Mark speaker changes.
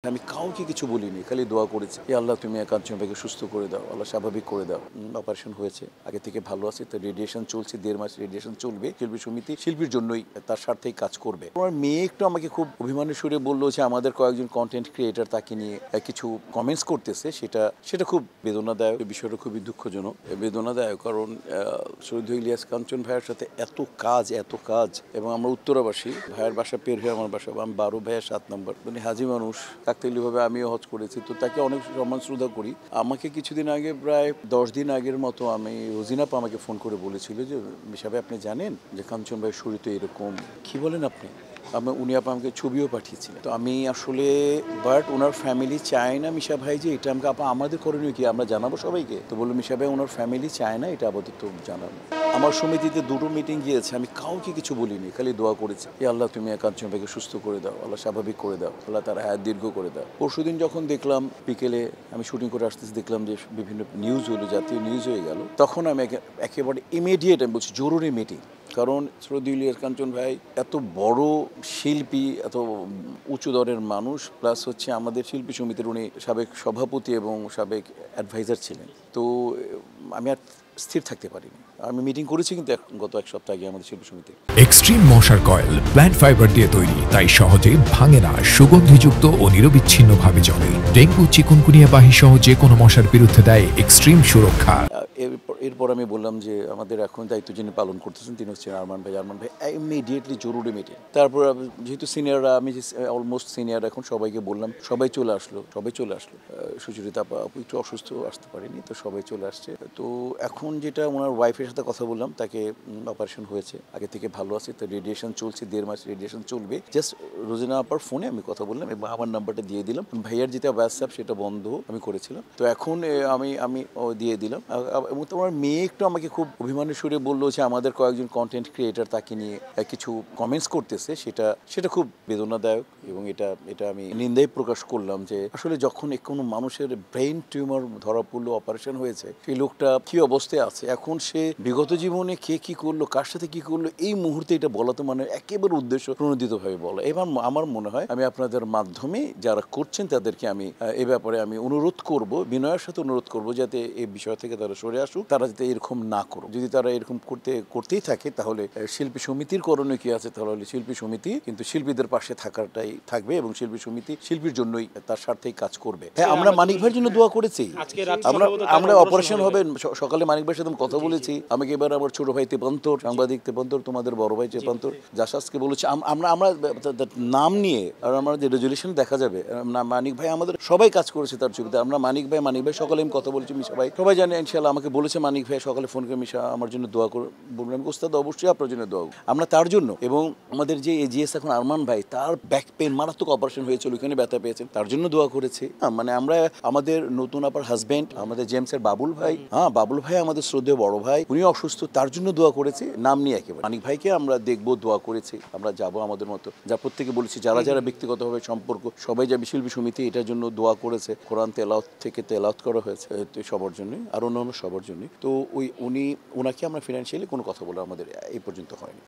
Speaker 1: আমি কাউকে কিছু বলিনি, খালি দোয়া করেছি, আল্লাহ তুমি কাঞ্চন ভাইকে সুস্থ করে দাও, আল্লাহ স্বাভাবিক করে দাও। অপারেশন হয়েছে, আগে থেকে ভালো আছে, তো রেডিয়েশন চলছে, 1.5 মাস রেডিয়েশন চলবে। শিল্পী সমিতি শিল্পীর জন্যই, তার স্বার্থেই কাজ করবে। আমার মেয়ে একটু আমাকে খুব অভিমানের সুরে বললো যে আমাদের কয়েকজন কন্টেন্ট ক্রিয়েটার তাকে নিয়ে কিছু কমেন্টস করতেছে, সেটা খুব বেদনাদায়ক। বিষয়টা খুবই দুঃখজনক, বেদনাদায়ক। কারণ শহীদ ইলিয়াস কাঞ্চন ভাইয়ের সাথে এত কাজ, এবং আমরা উত্তরাবাসী, ভাইয়ের বাসা পের হয়ে আমার বাসা, আমি 12 ভাইয়ের 7 নম্বর, মানে হাজি মানুষ। কাকতালীয়ভাবে আমিও হজ করেছি, তো তাকে অনেক সম্মান শ্রদ্ধা করি। আমাকে কিছুদিন আগে, প্রায় 10 দিন আগের মতো, রোজিনা আপা আমাকে ফোন করে বলেছিল যে মিশা ভাই, আপনি জানেন যে কাঞ্চন ভাইয়ের শরীর তো এরকম, কি বলেন আপনি? উনি আপা আমাকে ছবিও পাঠিয়েছিলেন। তো আমি আসলে, বাট ওনার ফ্যামিলি চায় না মিশা ভাই যে এটা আমাদের করণীয় কি, আমরা জানাবো সবাইকে? তো বললো মিশা ভাই, ওনার ফ্যামিলি চায় না এটা আপাতত জানাবো। আমার সমিতিতে 2টো মিটিং গিয়েছে, আমি কাউকে কিছু বলিনি, খালি দোয়া করেছি, আল্লাহ তুমি কাঞ্চন ভাইকে সুস্থ করে দাও, আল্লাহ স্বাভাবিক করে দাও, আল্লাহ তার হায়াত দীর্ঘ করে দাও। পরশুদিন যখন দেখলাম, বিকেলে আমি শুটিং করে আসতেছি, দেখলাম যে বিভিন্ন নিউজ হলো, জাতীয় নিউজ হয়ে গেল, তখন আমি একেবারে ইমিডিয়েট আমি বলছি জরুরি মিটিং। কারণ শহীদ ইলিয়াস কাঞ্চন ভাই এত বড় শিল্পী, এত উঁচু দরের মানুষ, প্লাস হচ্ছে আমাদের শিল্পী সমিতির উনি সাবেক সভাপতি এবং সাবেক অ্যাডভাইজার ছিলেন। তো আমি আর স্থির থাকতে পারিনি। আমি মিটিং করেছি কিন্তু গত 1 সপ্তাহ আগে আমাদের শিল্পী সমিতি।
Speaker 2: এক্সট্রিম মশার কয়েল প্ল্যান্ট ফাইবার দিয়ে তৈরি, তাই সহজে ভাঙে না, সুগন্ধিযুক্ত ও নিরবিচ্ছিন্নভাবে জ্বলে। ডেঙ্গু, চিকুনগুনিয়া বাহি সহ যে কোনো মশার বিরুদ্ধে দেয় এক্সট্রিম সুরক্ষা।
Speaker 1: এরপর আমি বললাম যে আমাদের এখন দায়িত্ব যিনি পালন করতেছেন তিনি হচ্ছেন আরমান ভাই। ইমিডিয়েটলি জরুরি মিটিং। তারপর যেহেতু সিনিয়ররা, আমি যে অলমোস্ট সিনিয়র, এখন সবাইকে বললাম, সবাই চলে আসলো। সুচরিতা আপা একটু অসুস্থ, আসতে পারেনি, তো সবাই চলে আসছে। তো এখন যেটা, ওনার ওয়াইফের সাথে কথা বললাম, তাকে অপারেশন হয়েছে, আগে থেকে ভালো আছে, তো রেডিয়েশন চলছে, 1.5 মাস রেডিয়েশন চলবে। জাস্ট রোজিনা আপার ফোনে আমি কথা বললাম এবং আমার নাম্বারটা দিয়ে দিলাম। ভাইয়ার যেটা হোয়াটসঅ্যাপ সেটা বন্ধ আমি করেছিলাম, তো এখন আমি দিয়ে দিলাম। এবং তোমার মেয়ে একটু আমাকে খুব অভিমানের সুরে বললো যে আমাদের কয়েকজন কন্টেন্ট ক্রিয়েটার তাকে নিয়ে কিছু কমেন্টস করতেছে, সেটা খুব বেদনাদায়ক, এবং এটা আমি নিন্দাই প্রকাশ করলাম যে আসলে যখন কোনো মানুষের ব্রেইন টিউমার ধরা পড়লো, অপারেশন হয়েছে, সেই লোকটা কি অবস্থায় আছে, এখন সে বিগত জীবনে কে কি করলো, কার সাথে কি করলো, এই মুহূর্তে এটা বলা তো মানে একেবারে উদ্দেশ্য প্রণোদিতভাবে বলা। এবার আমার মনে হয় আমি আপনাদের মাধ্যমে যারা করছেন তাদেরকে আমি এ ব্যাপারে আমি অনুরোধ করব, বিনয়ের সাথে অনুরোধ করব, যাতে এই বিষয় থেকে তারা সরে আসুক, তারা যাতে এরকম না করুক। যদি তারা এরকম করতেই থাকে, তাহলে শিল্পী সমিতির করণীয় কি আছে? তাহলে শিল্পী সমিতি কিন্তু শিল্পীদের পাশে থাকাটাই থাকবে, এবং শিল্পী সমিতি শিল্পীর জন্যই, তার স্বার্থেই কাজ করবে। হ্যাঁ, আমরা মানিক ভাইয়ের জন্য দোয়া করেছি। আমরা অপারেশন হবে সকালে মানিক ভাইয়ের সাথে কথা বলেছি। আমাকে এবার আমার ছোট ভাই তেপান্তর, সাংবাদিক তেপান্তর, তোমাদের বড় ভাই তেপান্তর জাসাসকে বলেছি, আমরা নাম নিয়ে, আর আমার যে রেজুলেশন দেখা যাবে, মানিক ভাই আমাদের সবাই কাজ করেছে তার ছবিতে। আমরা মানিক ভাই সকালে আমি কথা বলেছি, মিশা ভাই সবাই জানে ইনশাআল্লাহ। আমাকে বলেছে মানিক ভাই সকালে ফোন করে, মিশা আমার জন্য দোয়া করে বললাম, ওস্তাদ অবশ্যই আপনার জন্য দোয়া, আমরা তার জন্য। এবং আমাদের যে এজিএস এখন আরমান ভাই, তার ব্যাক পেন, মারাত্মক অপারেশন হয়েছিল, ওইখানে ব্যথা পেয়েছেন, তার জন্য দোয়া করেছি। মানে আমরা আমাদের নতুন আপার হাজব্যান্ড, আমাদের জেমসের বাবুল ভাই, বাবুল ভাই আমাদের শ্রদ্ধেয় বড় ভাই, উনি অসুস্থ, তার জন্য দোয়া করেছি, নাম নিয়ে একেবারে। মানিক ভাইকে আমরা দেখবো, দোয়া করেছি, আমরা যাব আমাদের মতো, যা প্রত্যেকে বলেছি, যারা ব্যক্তিগতভাবে সম্পর্ক, সবাই যাবে। শিল্পী সমিতি এটার জন্য দোয়া করেছে, কোরআন তেলাওয়াত থেকে তেলাওয়াত করা হয়েছে, তো সবার জন্যই, আর অন্যান্য সবার জন্যই। তো ওনাকে আমরা ফিনান্সিয়ালি কোনো কথা বলে আমাদের এই পর্যন্ত হয়নি।